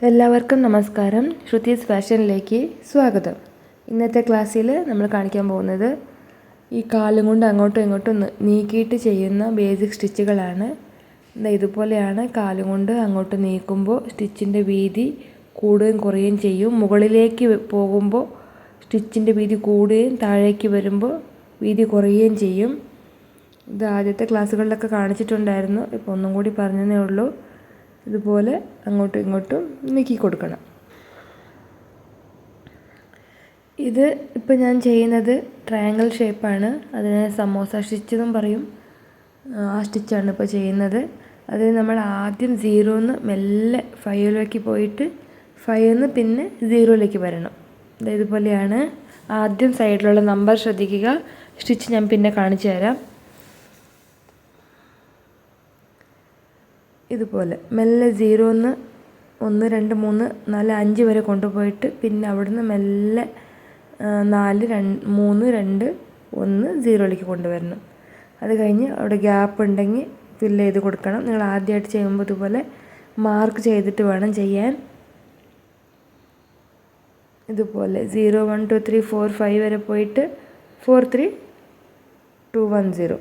എല്ലാവർക്കും നമസ്കാരം. ശ്രുതീസ് ഫാഷനിലേക്ക് സ്വാഗതം. ഇന്നത്തെ ക്ലാസ്സിൽ നമ്മൾ കാണിക്കാൻ പോകുന്നത് ഈ കാലും കൊണ്ട് അങ്ങോട്ടും ഇങ്ങോട്ടും നീക്കിയിട്ട് ചെയ്യുന്ന ബേസിക് സ്റ്റിച്ചുകളാണ്. ഇതുപോലെയാണ് കാലും കൊണ്ട് അങ്ങോട്ട് നീക്കുമ്പോൾ സ്റ്റിച്ചിൻ്റെ വീതി കൂടുകയും കുറയുകയും ചെയ്യും. മുകളിലേക്ക് പോകുമ്പോൾ സ്റ്റിച്ചിൻ്റെ വീതി കൂടുകയും താഴേക്ക് വരുമ്പോൾ വീതി കുറയുകയും ചെയ്യും. ഇത് ആദ്യത്തെ ക്ലാസ്സുകളിലൊക്കെ കാണിച്ചിട്ടുണ്ടായിരുന്നു. ഇപ്പോൾ ഒന്നും കൂടി പറഞ്ഞതേ ഉള്ളൂ. ഇതുപോലെ അങ്ങോട്ടും ഇങ്ങോട്ടും നീക്കി കൊടുക്കണം. ഇത് ഇപ്പോൾ ഞാൻ ചെയ്യുന്നത് ട്രയാങ്കിൾ ഷേപ്പാണ്. അതിനെ സമോസ സ്റ്റിച്ച് എന്നും പറയും. ആ സ്റ്റിച്ചാണ് ഇപ്പോൾ ചെയ്യുന്നത്. അത് നമ്മൾ ആദ്യം 0 മെല്ലെ 5 പോയിട്ട് 5 പിന്നെ 0 വരണം. ഇതുപോലെയാണ്. ആദ്യം സൈഡിലുള്ള നമ്പർ ശ്രദ്ധിക്കുക. സ്റ്റിച്ച് ഞാൻ പിന്നെ കാണിച്ചു തരാം. ഇതുപോലെ മെല്ലെ 0 1 2 3 4 5 വരെ കൊണ്ടുപോയിട്ട് പിന്നെ അവിടുന്ന് മെല്ലെ 4 3 2 1 0 കൊണ്ടുവരണം. അത് കഴിഞ്ഞ് അവിടെ ഗ്യാപ്പ് ഉണ്ടെങ്കിൽ ഫില്ല് ചെയ്ത് കൊടുക്കണം. നിങ്ങൾ ആദ്യമായിട്ട് ചെയ്യുമ്പോൾ ഇതുപോലെ മാർക്ക് ചെയ്തിട്ട് വേണം ചെയ്യാൻ. ഇതുപോലെ 0 1 2 3 4 5 വരെ പോയിട്ട് 4 3 2 1 0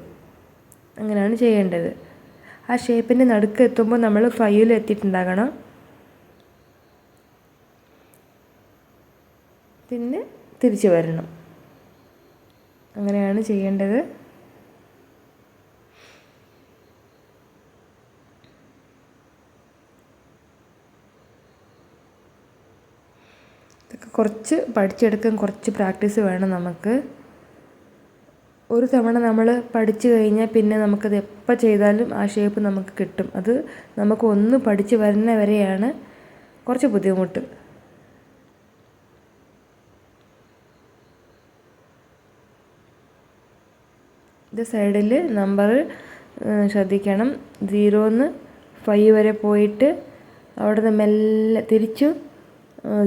അങ്ങനെയാണ് ചെയ്യേണ്ടത്. ആ ഷേപ്പിൻ്റെ നടുക്ക് എത്തുമ്പോൾ നമ്മൾ 5 എത്തിയിട്ടുണ്ടാകണം. പിന്നെ തിരിച്ച് വരണം. അങ്ങനെയാണ് ചെയ്യേണ്ടത്. ഇതൊക്കെ കുറച്ച് പഠിച്ചെടുക്കാൻ കുറച്ച് പ്രാക്ടീസ് വേണം നമുക്ക്. ഒരു തവണ നമ്മൾ പഠിച്ചു കഴിഞ്ഞാൽ പിന്നെ നമുക്കത് എപ്പോൾ ചെയ്താലും ആ ഷേപ്പ് നമുക്ക് കിട്ടും. അത് നമുക്ക് ഒന്ന് പഠിച്ച് വരുന്ന വരെയാണ് കുറച്ച് ബുദ്ധിമുട്ട്. ഇത് സൈഡിൽ നമ്പർ ശ്രദ്ധിക്കണം. 0 5 വരെ പോയിട്ട് അവിടെ നിന്ന് മെല്ലെ തിരിച്ചു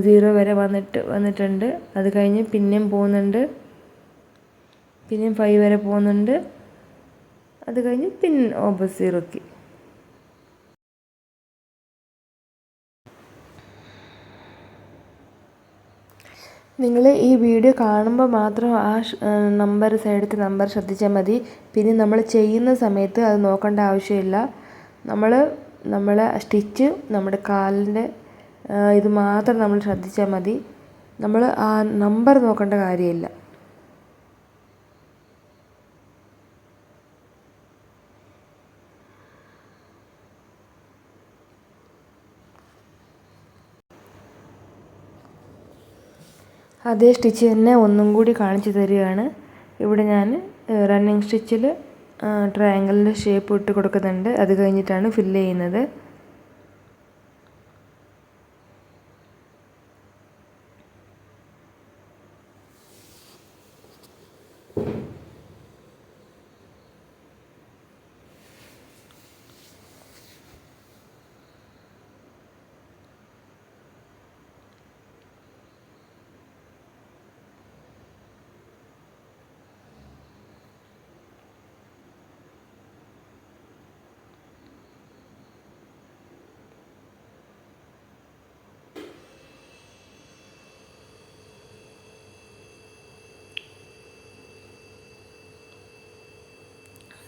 0 വരെ വന്നിട്ടുണ്ട്. അത് കഴിഞ്ഞ് പിന്നെയും പോകുന്നുണ്ട്. പിന്നെയും 5 വരെ പോകുന്നുണ്ട്. അത് കഴിഞ്ഞ് പിന്നെ ഓപ്പോസിറ്റ് 0. നിങ്ങൾ ഈ വീഡിയോ കാണുമ്പോൾ മാത്രം ആ നമ്പർ സൈഡിലത്തെ നമ്പർ ശ്രദ്ധിച്ചാൽ മതി. പിന്നെ നമ്മൾ ചെയ്യുന്ന സമയത്ത് അത് നോക്കേണ്ട ആവശ്യമില്ല. നമ്മളെ സ്റ്റിച്ച് നമ്മുടെ കാലിൻ്റെ ഇത് മാത്രം നമ്മൾ ശ്രദ്ധിച്ചാൽ മതി. നമ്മൾ ആ നമ്പർ നോക്കേണ്ട കാര്യമില്ല. അതേ സ്റ്റിച്ച് തന്നെ ഒന്നും കൂടി കാണിച്ചു തരികയാണ്. ഇവിടെ ഞാൻ റണ്ണിങ് സ്റ്റിച്ചിൽ ട്രയാങ്കിളിൻ്റെ ഷേപ്പ് ഇട്ട് കൊടുക്കുന്നുണ്ട്. അത് കഴിഞ്ഞിട്ടാണ് ഫില്ല് ചെയ്യുന്നത്.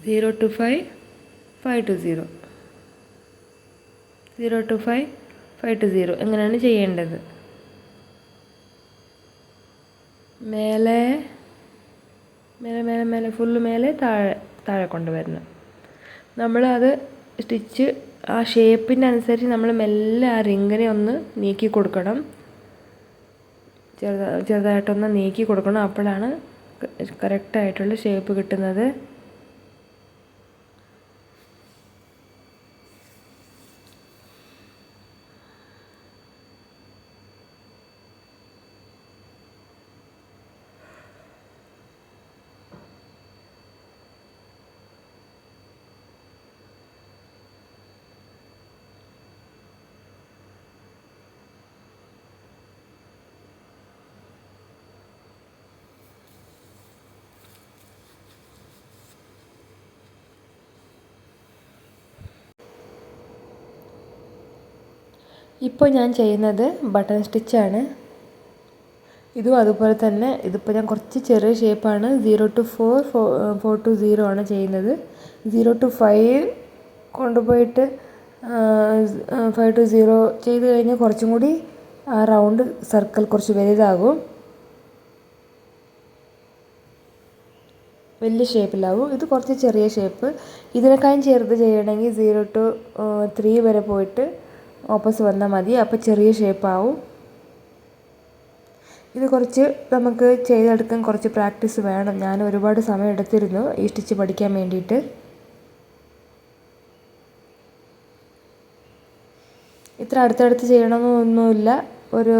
Zero to 5, 5 to 0, 0 to 5, 5 to 0 എങ്ങനെയാണ് ചെയ്യേണ്ടത്. മേലെ മേലെ മേലെ മേലെ ഫുള്ള് മേലെ താഴെ കൊണ്ടുവരണം. നമ്മളത് സ്റ്റിച്ച് ആ ഷേപ്പിൻ്റെ അനുസരിച്ച് നമ്മൾ മെല്ലെ ആ റിങ്ങിനെ ഒന്ന് നീക്കി കൊടുക്കണം. ചെറുതായിട്ടൊന്ന് നീക്കി കൊടുക്കണം. അപ്പോഴാണ് കറക്റ്റായിട്ടുള്ള ഷേപ്പ് കിട്ടുന്നത്. ഇപ്പോൾ ഞാൻ ചെയ്യുന്നത് ബട്ടൺ സ്റ്റിച്ചാണ്. ഇതും അതുപോലെ തന്നെ. ഇതിപ്പോൾ ഞാൻ കുറച്ച് ചെറിയ ഷേപ്പാണ്. 0 to 4, 4 to 0 ആണ് ചെയ്യുന്നത്. 0 to 5 കൊണ്ടുപോയിട്ട് 5 to 0 ചെയ്ത് കഴിഞ്ഞാൽ കുറച്ചും കൂടി ആ റൗണ്ട് സർക്കിൾ കുറച്ച് വലുതാകും, വലിയ ഷേപ്പിലാവും. ഇത് കുറച്ച് ചെറിയ ഷേപ്പ്. ഇതിനേക്കാളും ചെറുത് ചെയ്യണമെങ്കിൽ 0 to 3 വരെ പോയിട്ട് ഓപ്പോസ് വന്നാൽ മതി. അപ്പോൾ ചെറിയ ഷേപ്പാവും. ഇത് കുറച്ച് നമുക്ക് ചെയ്തെടുക്കാൻ കുറച്ച് പ്രാക്ടീസ് വേണം. ഞാൻ ഒരുപാട് സമയം എടുത്തിരുന്നു ഈ സ്റ്റിച്ച് പഠിക്കാൻ വേണ്ടിയിട്ട്. ഇത്ര അടുത്തടുത്ത് ചെയ്യണമെന്നൊന്നുമില്ല. ഒരു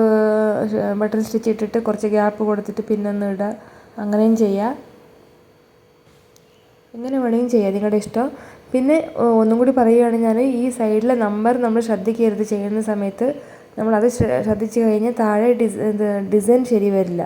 ബട്ടൺ സ്റ്റിച്ച് ഇട്ടിട്ട് കുറച്ച് ഗ്യാപ്പ് കൊടുത്തിട്ട് പിന്നൊന്ന് ഇടുക, അങ്ങനെയും ചെയ്യാം. എങ്ങനെ വേണമെങ്കിലും ചെയ്യാം, നിങ്ങളുടെ ഇഷ്ടം. പിന്നെ ഒന്നും കൂടി പറയുകയാണ്, ഞാൻ ഈ സൈഡിലെ നമ്പർ നമ്മൾ ശ്രദ്ധിക്കരുത് ചെയ്യുന്ന സമയത്ത്. നമ്മളത് ശ്രദ്ധിച്ച് കഴിഞ്ഞാൽ താഴെ ഡിസൈൻ ശരി വരില്ല.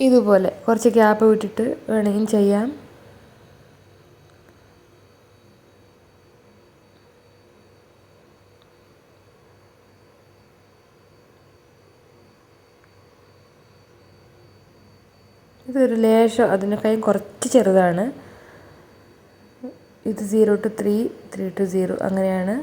ഇതുപോലെ കുറച്ച് ഗ്യാപ്പ് വിട്ടിട്ട് വേണമെങ്കിൽ ചെയ്യാം. ഇതൊരു ലേശം അതിനേക്കാളും കുറച്ച് ചെറുതാണ്. ഇത് 0 to 3, 3 to 0 അങ്ങനെയാണ്.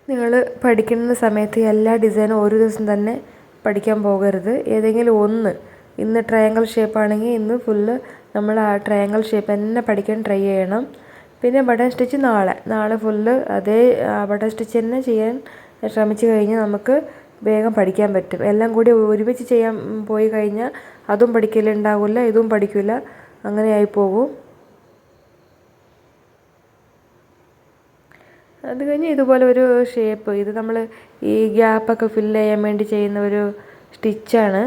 നിങ്ങൾ പഠിക്കുന്ന സമയത്ത് എല്ലാ ഡിസൈനും ഒരു ദിവസം തന്നെ പഠിക്കാൻ പോകരുത്. ഏതെങ്കിലും ഒന്ന്, ഇന്ന് ട്രയാങ്കിൾ ഷേപ്പാണെങ്കിൽ ഇന്ന് ഫുള്ള് നമ്മൾ ആ ട്രയാങ്കിൾ ഷേപ്പ് തന്നെ പഠിക്കാൻ ട്രൈ ചെയ്യണം. പിന്നെ ബട്ടൺ സ്റ്റിച്ച് നാളെ ഫുള്ള് അതേ ബട്ടൺ സ്റ്റിച്ച് തന്നെ ചെയ്യാൻ ശ്രമിച്ചു കഴിഞ്ഞാൽ നമുക്ക് വേഗം പഠിക്കാൻ പറ്റും. എല്ലാം കൂടി ഒരുമിച്ച് ചെയ്യാൻ പോയി കഴിഞ്ഞാൽ അതും പഠിക്കലുണ്ടാവില്ല, ഇതും പഠിക്കില്ല, അങ്ങനെയായി പോകും. അത് കഴിഞ്ഞ് ഇതുപോലെ ഒരു ഷേപ്പ്, ഇത് നമ്മൾ ഈ ഗ്യാപ്പൊക്കെ ഫില്ല് ചെയ്യാൻ വേണ്ടി ചെയ്യുന്ന ഒരു സ്റ്റിച്ചാണ്.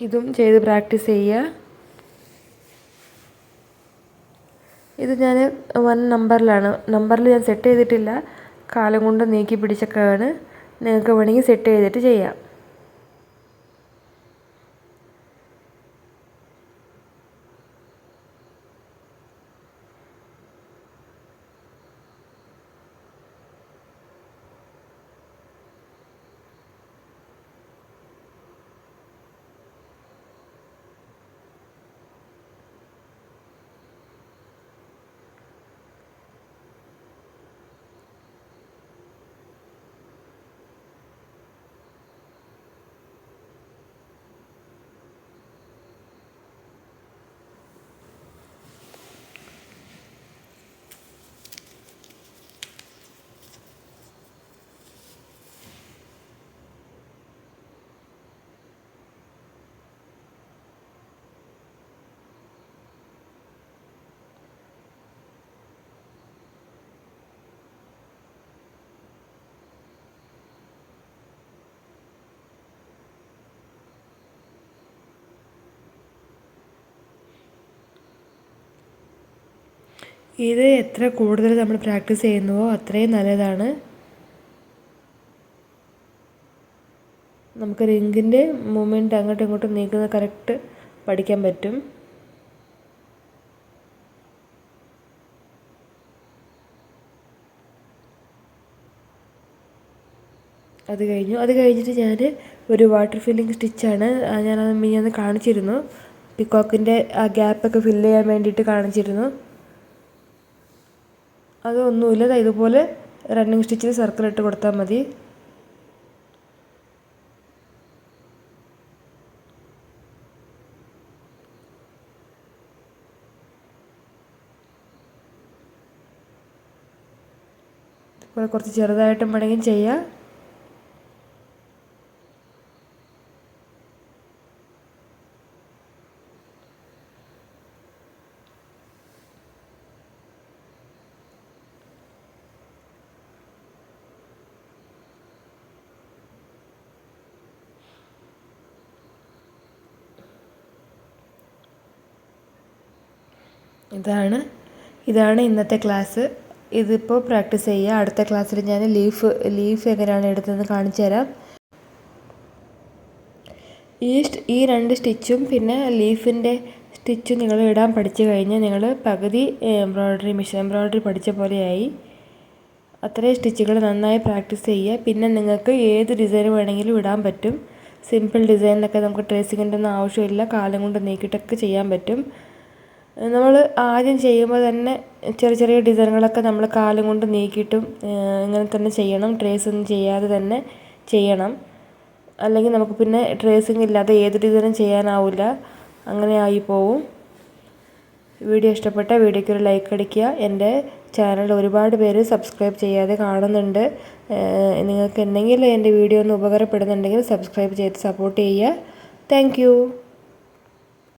ഇതും ചെയ്ത് പ്രാക്ടീസ് ചെയ്യുക. ഇത് ഞാൻ 1 നമ്പറിൽ ഞാൻ സെറ്റ് ചെയ്തിട്ടില്ല, കാലം കൊണ്ട് നീക്കി പിടിച്ചൊക്കെയാണ്. നിങ്ങൾക്ക് വേണമെങ്കിൽ സെറ്റ് ചെയ്തിട്ട് ചെയ്യാം. ഇത് എത്ര കൂടുതൽ നമ്മൾ പ്രാക്ടീസ് ചെയ്യുന്നുവോ അത്രയും നല്ലതാണ്. നമുക്ക് റിങ്ങിൻ്റെ മൂവ്മെൻറ്റ് അങ്ങോട്ടും ഇങ്ങോട്ടും നീക്കുന്നത് കറക്റ്റ് പഠിക്കാൻ പറ്റും. അത് കഴിഞ്ഞിട്ട് ഞാൻ ഒരു വാട്ടർ ഫില്ലിങ് സ്റ്റിച്ചാണ് ഞാനത് മിനിഞ്ഞാന്ന് കാണിച്ചിരുന്നു. പിക്കോക്കിൻ്റെ ആ ഗ്യാപ്പൊക്കെ ഫില്ല് ചെയ്യാൻ വേണ്ടിയിട്ട് കാണിച്ചിരുന്നു. അതൊന്നുമില്ല, ഇതുപോലെ റണ്ണിങ് സ്റ്റിച്ചിൽ സർക്കിൾ ഇട്ട് കൊടുത്താൽ മതി. ഇതുപോലെ കുറച്ച് ചെറുതായിട്ടും വേണമെങ്കിൽ ചെയ്യാം. ഇതാണ് ഇന്നത്തെ ക്ലാസ്. ഇതിപ്പോൾ പ്രാക്ടീസ് ചെയ്യുക. അടുത്ത ക്ലാസ്സിൽ ഞാൻ ലീഫ് എങ്ങനെയാണ് എടുത്തതെന്ന് കാണിച്ചു തരാം. ഈ 2 സ്റ്റിച്ചും പിന്നെ ലീഫിൻ്റെ സ്റ്റിച്ചും നിങ്ങൾ ഇടാൻ പഠിച്ചു കഴിഞ്ഞാൽ നിങ്ങൾ പകുതി മിഷൻ എംബ്രോയ്ഡറി പഠിച്ച പോലെയായി. അത്രയും സ്റ്റിച്ചുകൾ നന്നായി പ്രാക്ടീസ് ചെയ്യുക. പിന്നെ നിങ്ങൾക്ക് ഏത് ഡിസൈൻ വേണമെങ്കിലും ഇടാൻ പറ്റും. സിമ്പിൾ ഡിസൈനിലൊക്കെ നമുക്ക് ട്രേസിങ്ങിൻ്റെ ഒന്നും ആവശ്യമില്ല, കാലം കൊണ്ട് നീക്കിയിട്ടൊക്കെ ചെയ്യാൻ പറ്റും. നമ്മൾ ആദ്യം ചെയ്യുമ്പോൾ തന്നെ ചെറിയ ഡിസൈനുകളൊക്കെ നമ്മൾ കാലം കൊണ്ട് നീക്കിയിട്ടും ഇങ്ങനെ തന്നെ ചെയ്യണം. ട്രേസ് ഒന്നും ചെയ്യാതെ തന്നെ ചെയ്യണം. അല്ലെങ്കിൽ നമുക്ക് പിന്നെ ട്രേസിങ് ഇല്ലാതെ ഏത് ഡിസൈനും ചെയ്യാനാവില്ല, അങ്ങനെ ആയിപ്പോവും. വീഡിയോ ഇഷ്ടപ്പെട്ട വീഡിയോയ്ക്ക് ഒരു ലൈക്ക് അടിക്കുക. എൻ്റെ ചാനൽ ഒരുപാട് പേര് സബ്സ്ക്രൈബ് ചെയ്യാതെ കാണുന്നുണ്ട്. നിങ്ങൾക്ക് എന്തെങ്കിലും എൻ്റെ വീഡിയോ ഒന്ന് ഉപകാരപ്പെടുന്നുണ്ടെങ്കിൽ സബ്സ്ക്രൈബ് ചെയ്ത് സപ്പോർട്ട് ചെയ്യുക. താങ്ക്